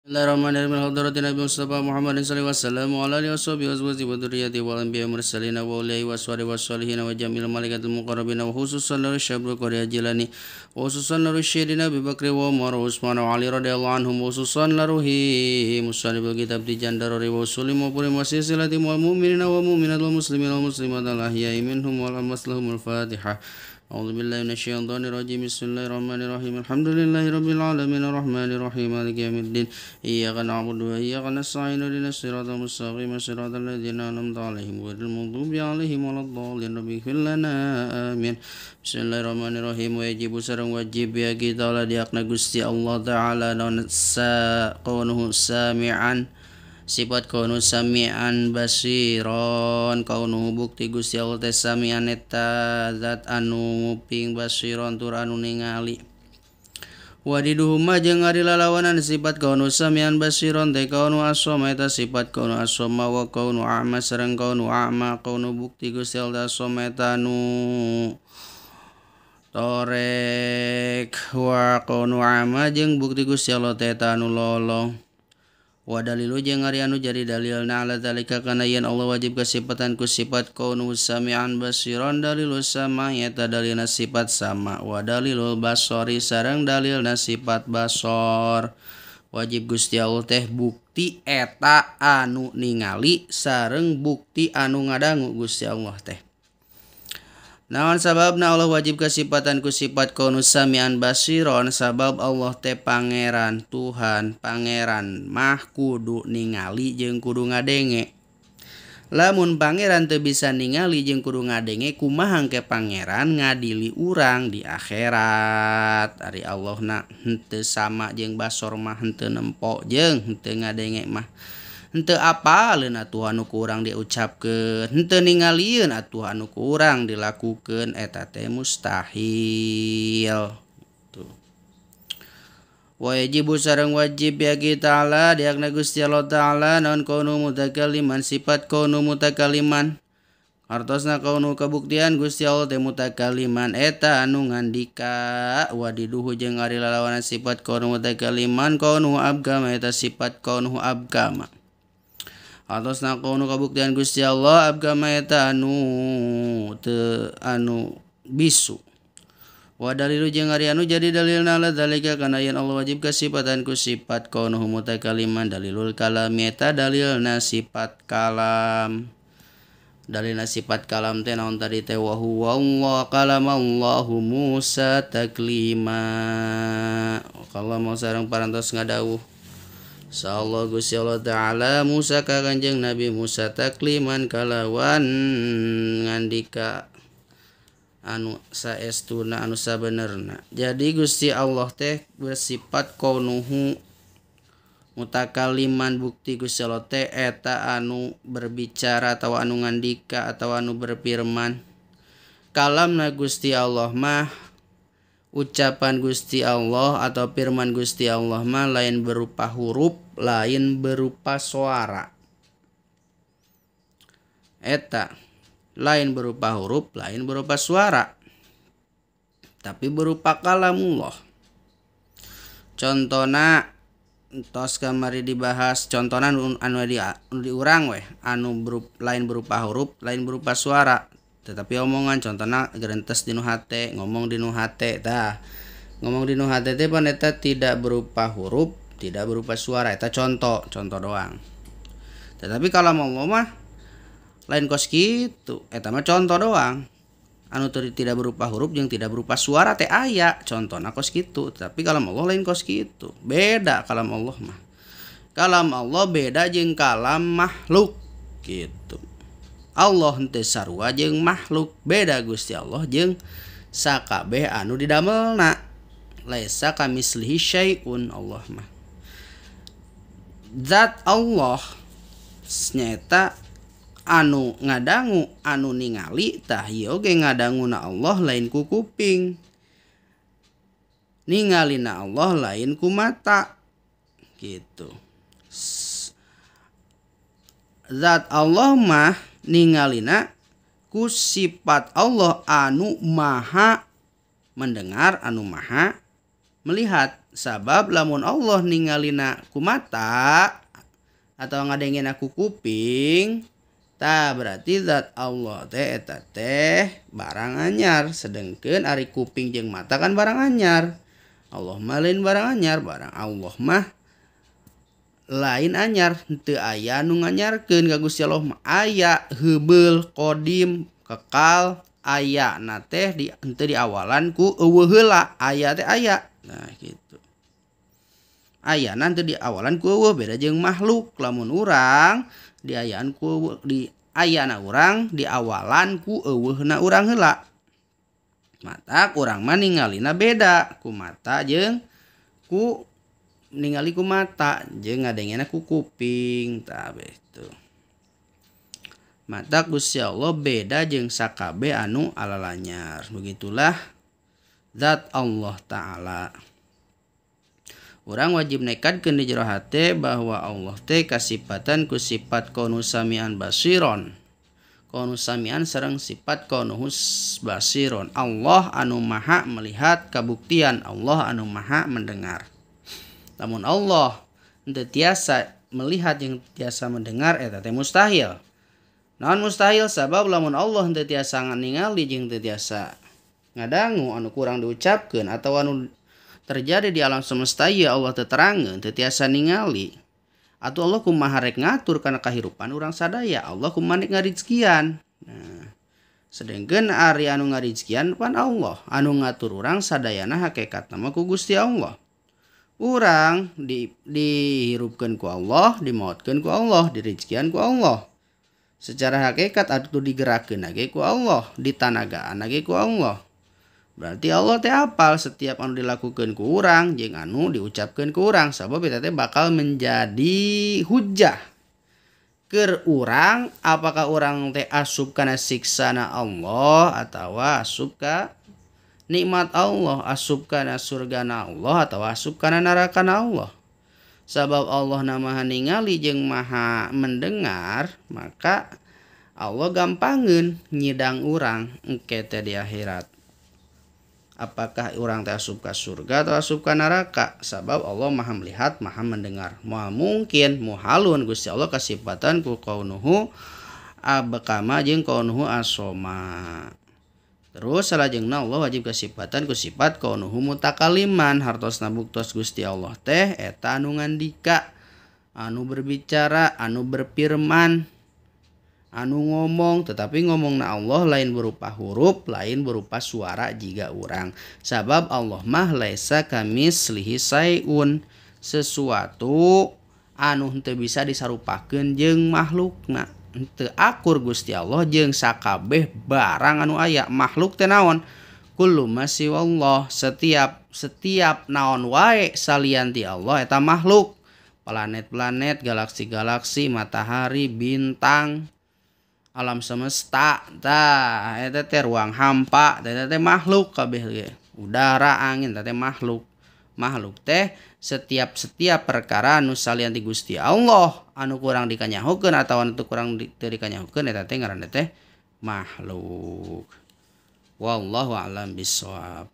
Bismillahirrahmanirrahim. Hadratin Nabi Mustafa Muhammadin sallallahu alaihi wasallam wa ala alihi washabihi wazwaji wa dzurriyyati wal anbiya mursalin wa ulai waswari wassalihin wa jamil malaikatil muqarrabin wa khususan dari Syabul Qariya Jilani wa khususan dari Syedina Abu Bakr wa Umar wa Utsman wa Ali radhiyallahu anhum wa khususan laruhi musanniful kitab di jandarori wa usulim wa puri silati wal mu'minina wa mu'minat wal muslimin wal muslimat al ahya'i minhum wal amwaslahumul Fatihah. أعوذ بالله من الشيطان الرجيم بسم الله الرحمن الرحيم الحمد لله رب العالمين الرحمن الرحيم مالك يوم الدين إياك نعبد وإياك نستعين اهدنا الصراط المستقيم صراط الذين أنعمت عليهم غير المغضوب عليهم ولا الضالين رب اغفر لنا آمين Bismillahirrahmanirrahim. Wajib sareng wajib ya kita lah diakna Gusti Allah Ta'ala non kaunuhu sami'an sifat kaunu sami'an basiron kaunuhu bukti Gusti Allah teh sami'an eta zat anu nguping basiron tur anu ningali wadiduhuma jeung ari lalawanan sifat kaunu sami'an basiron teh kaunu asoma eta sifat kaunu asoma wa kaunu a'ma sareng kaunu a'ma kaunu bukti Gusti Allah asoma eta anu torek wa kaunu a'ma jeung bukti Gusti Allah teh eta anu lolo wa dalilu jeung ari anu jadi dalilna ala zalika kana yen Allah wajib kasifatan ku sifat kaunu sami'an basiron dalilu sama eta dalilna sifat sama wa dalilul basori sareng dalilna sifat basor wajib Gusti Allah teh bukti eta anu ningali sareng bukti anu ngadangu Gusti Allah teh. Naon sababna Allah wajib kasifatan ku sifat kaunu sami'an basiron sabab Allah teh pangeran Tuhan pangeran mah kudu ningali jeung kudu ngadenge. Lamun pangeran teu bisa ningali jeung kudu ngadenge kumaha engke pangeran ngadili urang di akhirat. Ari Allahna henteu sama jeung basor mah henteu nempo jeung henteu ngadenge mah henteu apaleun atuh anu ku urang diucapkeun henteu ningalieun atuh anu ku urang dilakukeun eta teh mustahil tuh. Wajib sareng wajib ya kita Allah diakna Gusti Allah Ta'ala naon kaunu mutakaliman sifat kaunu mutakaliman artosna kaunu kabuktian Gusti Allah teh mutakaliman eta anu ngandika wadiduhu jeung ari lalawanan sifat kaunu mutakaliman kaunu abgama eta sifat kaunu abgama atosna kaunu kabuktian Gusti Allah abgama eta anu bisu wa dalilu jeung ari anu jadi dalilna ala zalika kana yen Allah wajib kasifatan ku sifat kaunuhu mutakaliman dalilul kalam eta dalilna sifat kalam dalilna sifat kalam teh naon tadi teh wa huwa Allah kalam Allahu Musa taklima kalam sareng parantos ngadawuh Insyaallah Gusti Allah Ta'ala Musa ka Kanjeng Nabi Musa takliman kalawan ngandika anu saestuna anu sabenerna. Jadi Gusti Allah teh bersifat kaunuhu mutakaliman bukti Gusti Allah teh eta anu berbicara atau anu ngandika atau anu berfirman. Kalamna Gusti Allah mah ucapan Gusti Allah atau firman Gusti Allah mah lain berupa huruf, lain berupa suara. Eta lain berupa huruf, lain berupa suara. Tapi berupa kalamullah. Contona tos kamari dibahas contona anu diurang we anu lain berupa huruf, lain berupa suara. Tetapi omongan contohna gerentes dinu hate ngomong dinu hate tah ngomong dinu hate teh pan eta tidak berupa huruf tidak berupa suara eta contoh doang. Tetapi kalau Allah mah lain kos kitu eta mah contoh doang anu tidak berupa huruf jeung tidak berupa suara teh aya contohna kos kitu. Tapi kalam Allah lain kos kitu beda kalam Allah mah kalam Allah beda jeung kalam makhluk gitu. Allah henteu sarua jeung makhluk beda Gusti Allah jeung sakabeh anu didamelna laisa kamislihi syai'un Allah mah zat Allah nyaeta anu ngadangu anu ningali tah ieu ge ngadanguna Allah lain ku kuping ningalina Allah lain ku mata gitu. Zat Allah mah ningalina ku sifat Allah anu maha mendengar anu maha melihat Sabab lamun Allah ningalina ku mata atau ngadengina ku kuping, tah berarti zat Allah teh eta teh barang anyar, sedengkeun ari kuping jeung mata kan barang anyar. Allah mah lain barang anyar, barang Allah mah lain anyar, teu aya nu nganyarkeun ka Gusti Allah mah aya heubeul qadim kekal aya na teh di henteu di awalan ku eueuh heula, aya teh aya. Nah kitu. Ayana teu di awalan ku eueuh, beda jeung makhluk. Lamun urang di ayaan ku di ayana urang di awalan ku eueuhna urang heula. Mata urang mah ningalina beda ku mata jeung ku ningali ku mata jeung ngadengena ku kuping, tah begitu. Mata Gusti Allah beda jeung sakabeh anu alalanyar. Begitulah zat Allah Ta'ala. Urang wajib nekadkeun di jero hate bahwa Allah teh kasifatan ku sifat kaunu samian basiron. Kaunu samian sareng sifat kaunuhus basiron. Allah anu maha melihat, kabuktian Allah anu maha mendengar. Lamun Allah henteu tiasa melihat jeung tiasa mendengar eta teh mustahil. Naon mustahil? Sabab lamun Allah henteu tiasa ningali jeung henteu tiasa ngadangu anu kurang diucapkeun atau anu terjadi di alam semesta ieu Allah teu terangkeun, teu tiasa ningali. Atuh Allah kumaha rek ngatur kana kahirupan urang sadaya? Allah kumaha rek ngarizkian. Nah, sedengkeun ari anu ngarizkian pan Allah, anu ngatur urang sadayana hakikatna mah ku Gusti Allah. Urang dihirupkeun ku Allah, dimaotkeun ku Allah, dirizkian ku Allah. Secara hakikat atuh digerakkeun ge ku Allah, ditanagaan ge ku Allah. Berarti Allah teh apal setiap anu dilakukeun ku urang jeung anu diucapkeun ku urang, sabab eta teh bakal menjadi hujjah keur urang apakah urang teh asup kana siksana Allah atawa asup ka nikmat Allah, asup kana surgana Allah atau asup kana narakana Allah. Sabab Allah na maha ningali jeung maha mendengar, maka Allah gampangeun nyidang urang engke teh di akhirat. Apakah urang teh asup ka surga atau asup ka neraka? Sabab Allah maha melihat, maha mendengar. Moal mungkin, muhalun Gusti Allah kasifatan ku kaunuhu abkama jeung kaunuhu asoma. Terus salajengna Allah wajib kasifatan ku sifat kaunuhu mutakaliman, hartosna buktos Gusti Allah teh eta anu ngandika, anu berbicara, anu berfirman, anu ngomong, tetapi ngomongna Allah lain berupa huruf, lain berupa suara jiga urang. Sabab Allah mah laisa kamislihi sayun, sesuatu anu henteu bisa disarupakeun jeung makhlukna. Teu akur Gusti Allah jeung sakabeh barang anu aya. Makhluk teh naon? Kullu ma siwallah, setiap naon wae salian ti Allah eta makhluk. Planet-planet, galaksi-galaksi, matahari, bintang, alam semesta, tah eta teh ruang hampa, eta teh makhluk kabeh ge. Udara, angin, eta teh makhluk. Makhluk teh setiap perkara anu salian ti Gusti Allah anu kurang dikanyahokeun atawa anu kurang teu dikanyahokeun eta teh ngaranna teh makhluk. Wallahu a'lam bishawab.